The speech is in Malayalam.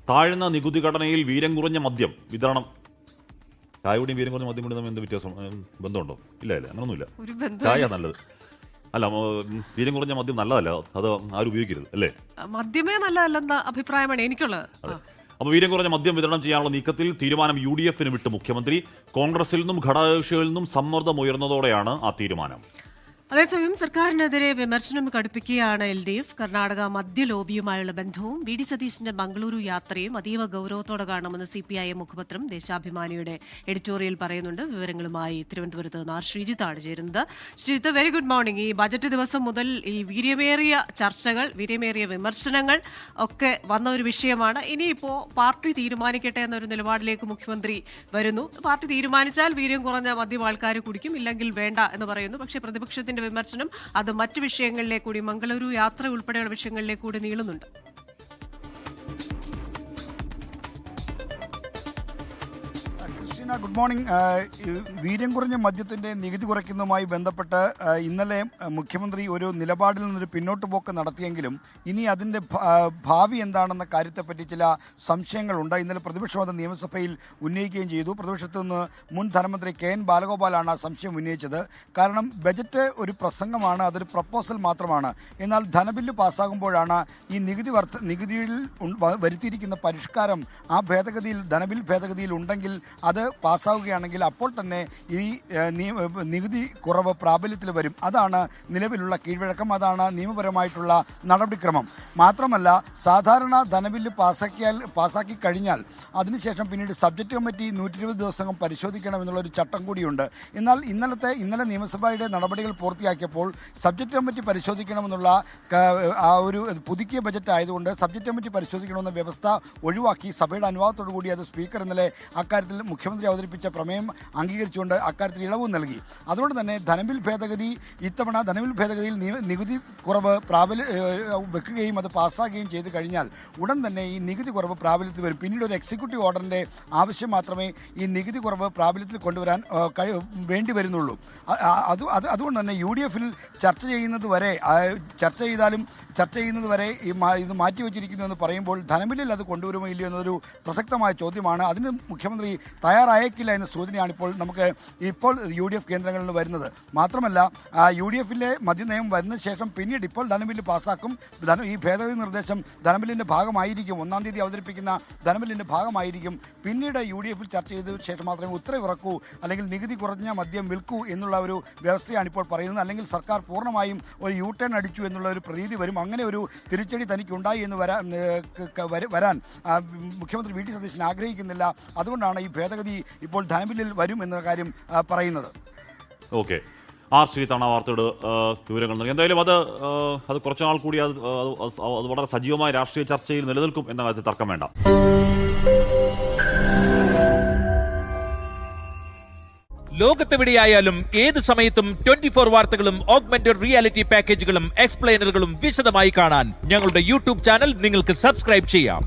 താഴ്ന്ന നികുതി ഘടനയിൽ വീര്യം കുറഞ്ഞ മദ്യം വിതരണം. ചായയുടെയും വീര്യം കുറഞ്ഞ മദ്യം കൂടി തമ്മിൽ എന്ത് വ്യത്യാസം, ബന്ധമുണ്ടോ? ഇല്ല അങ്ങനൊന്നുമില്ല. ചായ നല്ലത് അല്ല, വീര്യം കുറഞ്ഞ മദ്യം നല്ലതല്ല, അത് ആരും ഉപയോഗിക്കരുത് അല്ലേ? മദ്യമേ നല്ലതല്ലെന്ന അഭിപ്രായമാണ് എനിക്കുള്ളത്. അപ്പോൾ വീര്യം കുറഞ്ഞ മദ്യം വിതരണം ചെയ്യാനുള്ള നീക്കത്തിൽ തീരുമാനം UDF-ന് വിട്ട് മുഖ്യമന്ത്രി. കോൺഗ്രസിൽ നിന്നും ഘടകകക്ഷികളിൽ നിന്നും സമ്മർദ്ദമുയർന്നതോടെയാണ് ആ തീരുമാനം. അതേസമയം സർക്കാരിനെതിരെ വിമർശനം കടുപ്പിക്കുകയാണ് LDF. കർണാടക മദ്യ ലോബിയുമായുള്ള ബന്ധവും VD സതീശന്റെ മംഗളൂരു യാത്രയും അതീവ ഗൌരവത്തോടെ കാണണമെന്ന് CPIM മുഖപത്രം ദേശാഭിമാനിയുടെ എഡിറ്റോറിയൽ പറയുന്നുണ്ട്. വിവരങ്ങളുമായി തിരുവനന്തപുരത്ത് നിന്ന് ശ്രീജിത്താണ് ചേരുന്നത്. Sreejith, very good morning. ഈ ബജറ്റ് ദിവസം മുതൽ ഈ വീര്യമേറിയ ചർച്ചകൾ, വീര്യമേറിയ വിമർശനങ്ങൾ ഒക്കെ വന്ന ഒരു വിഷയമാണ്. ഇനിയിപ്പോൾ പാർട്ടി തീരുമാനിക്കട്ടെ എന്നൊരു നിലപാടിലേക്ക് മുഖ്യമന്ത്രി വരുന്നു. പാർട്ടി തീരുമാനിച്ചാൽ വീര്യം കുറഞ്ഞ മദ്യം ആൾക്കാർ കുടിക്കും, ഇല്ലെങ്കിൽ വേണ്ട എന്ന് പറയുന്നു. പക്ഷേ പ്രതിപക്ഷത്തിന്റെ വിമർശനം അത് മറ്റു വിഷയങ്ങളിലേക്ക് കൂടി, മംഗളൂരു യാത്ര ഉൾപ്പെടെയുള്ള വിഷയങ്ങളിലേക്ക് കൂടി നീളുന്നുണ്ട്. Good morning. വീര്യം കുറഞ്ഞ മദ്യത്തിന്റെ നികുതി കുറയ്ക്കുന്നതുമായി ബന്ധപ്പെട്ട് ഇന്നലെ മുഖ്യമന്ത്രി ഒരു നിലപാടിൽ നിന്നൊരു പിന്നോട്ട് പോക്ക് നടത്തിയെങ്കിലും ഇനി അതിൻ്റെ ഭാവി എന്താണെന്ന കാര്യത്തെപ്പറ്റി ചില സംശയങ്ങളുണ്ട്. ഇന്നലെ പ്രതിപക്ഷം അത് നിയമസഭയിൽ ഉന്നയിക്കുകയും ചെയ്തു. പ്രതിപക്ഷത്തു നിന്ന് മുൻ ധനമന്ത്രി KN ബാലഗോപാലാണ് ആ സംശയം ഉന്നയിച്ചത്. കാരണം ബജറ്റ് ഒരു പ്രസംഗമാണ്, അതൊരു പ്രപ്പോസൽ മാത്രമാണ്. എന്നാൽ ധനബില്ല് പാസ്സാകുമ്പോഴാണ് ഈ നികുതിയിൽ വരുത്തിയിരിക്കുന്ന പരിഷ്കാരം ആ ഭേദഗതിയിൽ, ധനബിൽ ഭേദഗതിയിൽ ഉണ്ടെങ്കിൽ അത് പാസ്സാവുകയാണെങ്കിൽ അപ്പോൾ തന്നെ ഈ നികുതി കുറവ് പ്രാബല്യത്തിൽ വരും. അതാണ് നിലവിലുള്ള കീഴ്വഴക്കം, അതാണ് നിയമപരമായിട്ടുള്ള നടപടിക്രമം. മാത്രമല്ല, സാധാരണ ധനബില്ല് പാസ്സാക്കി കഴിഞ്ഞാൽ അതിനുശേഷം പിന്നീട് സബ്ജക്റ്റ് കമ്മിറ്റി 120 ദിവസം പരിശോധിക്കണം എന്നുള്ളൊരു ചട്ടം കൂടിയുണ്ട്. എന്നാൽ ഇന്നലെ നിയമസഭയുടെ നടപടികൾ പൂർത്തിയാക്കിയപ്പോൾ സബ്ജക്റ്റ് കമ്മിറ്റി പരിശോധിക്കണമെന്നുള്ള ആ ഒരു പുതുക്കിയ ബജറ്റ് ആയതുകൊണ്ട് സബ്ജക്റ്റ് കമ്മിറ്റി പരിശോധിക്കണമെന്ന വ്യവസ്ഥ ഒഴിവാക്കി സഭയുടെ അനുവാദത്തോടു കൂടി അത് സ്പീക്കർ ഇന്നലെ അക്കാര്യത്തിൽ മുഖ്യമന്ത്രി അവതരിപ്പിച്ച പ്രമേയം അംഗീകരിച്ചുകൊണ്ട് അക്കാര്യത്തിൽ ഇളവ് നൽകി. അതുകൊണ്ട് തന്നെ ഇത്തവണ ധനബിൽ ഭേദഗതിയിൽ നികുതി കുറവ് വെക്കുകയും അത് പാസ്സാക്കുകയും ചെയ്തു കഴിഞ്ഞാൽ ഉടൻ തന്നെ ഈ നികുതി കുറവ് പ്രാബല്യത്തിൽ വരും. പിന്നീട് ഒരു എക്സിക്യൂട്ടീവ് ഓർഡറിൻ്റെ ആവശ്യം മാത്രമേ ഈ നികുതി കുറവ് പ്രാബല്യത്തിൽ കൊണ്ടുവരാൻ വേണ്ടി വരുന്നുള്ളൂ. അതുകൊണ്ട് തന്നെ UDF-ൽ ചർച്ച ചെയ്യുന്നത് വരെ ഇത് മാറ്റിവെച്ചിരിക്കുന്നു എന്ന് പറയുമ്പോൾ ധനബില്ലിൽ അത് കൊണ്ടുവരുമോ ഇല്ലയോ എന്നതൊരു പ്രസക്തമായ ചോദ്യമാണ്. അതിന് മുഖ്യമന്ത്രി തയ്യാറായേക്കില്ല എന്ന സൂചനയാണ് ഇപ്പോൾ UDF കേന്ദ്രങ്ങളിൽ നിന്ന് വരുന്നത്. മാത്രമല്ല, UDF-ലെ മദ്യനയം വരുന്ന ശേഷം പിന്നീട് ഇപ്പോൾ ധനബില്ല് പാസ്സാക്കും. ഈ ഭേദഗതി നിർദ്ദേശം ധനബില്ലിൻ്റെ ഭാഗമായിരിക്കും. 1-ാം തീയതി അവതരിപ്പിക്കുന്ന ധനബില്ലിൻ്റെ ഭാഗമായിരിക്കും. പിന്നീട് UDF-ൽ ചർച്ച ചെയ്ത ശേഷം മാത്രമേ ഉത്തരവിറക്കൂ, അല്ലെങ്കിൽ നികുതി കുറഞ്ഞ മദ്യം വിൽക്കൂ എന്നുള്ള ഒരു വ്യവസ്ഥയാണ് ഇപ്പോൾ പറയുന്നത്. അല്ലെങ്കിൽ സർക്കാർ പൂർണ്ണമായും ഒരു U-ടേൺ അടിച്ചു എന്നുള്ള ഒരു പ്രതീതി വരും. അങ്ങനെ ഒരു തിരിച്ചടി തനിക്കുണ്ടായി എന്ന് വരാൻ മുഖ്യമന്ത്രി VD സതീശൻ ആഗ്രഹിക്കുന്നില്ല. അതുകൊണ്ടാണ് ഈ ഭേദഗതി ഇപ്പോൾ ധനബില്ലിൽ വരും എന്ന കാര്യം പറയുന്നത്. ഓക്കെ, ശ്രീജിത്താണ് വാർത്തയുടെ വിവരങ്ങൾ നൽകി. എന്തായാലും അത് കുറച്ചുനാൾ കൂടി അത് വളരെ സജീവമായ രാഷ്ട്രീയ ചർച്ചയിൽ നിലനിൽക്കും എന്ന കാര്യത്തിൽ തർക്കം വേണ്ട. ലോകത്തെവിടെയായാലും ഏത് സമയത്തും 24 വാർത്തകളും ഓഗ്മെന്റഡ് റിയാലിറ്റി പാക്കേജുകളും എക്സ്പ്ലെയിനറുകളും വിശദമായി കാണാൻ ഞങ്ങളുടെ YouTube ചാനൽ നിങ്ങൾക്ക് സബ്സ്ക്രൈബ് ചെയ്യാം.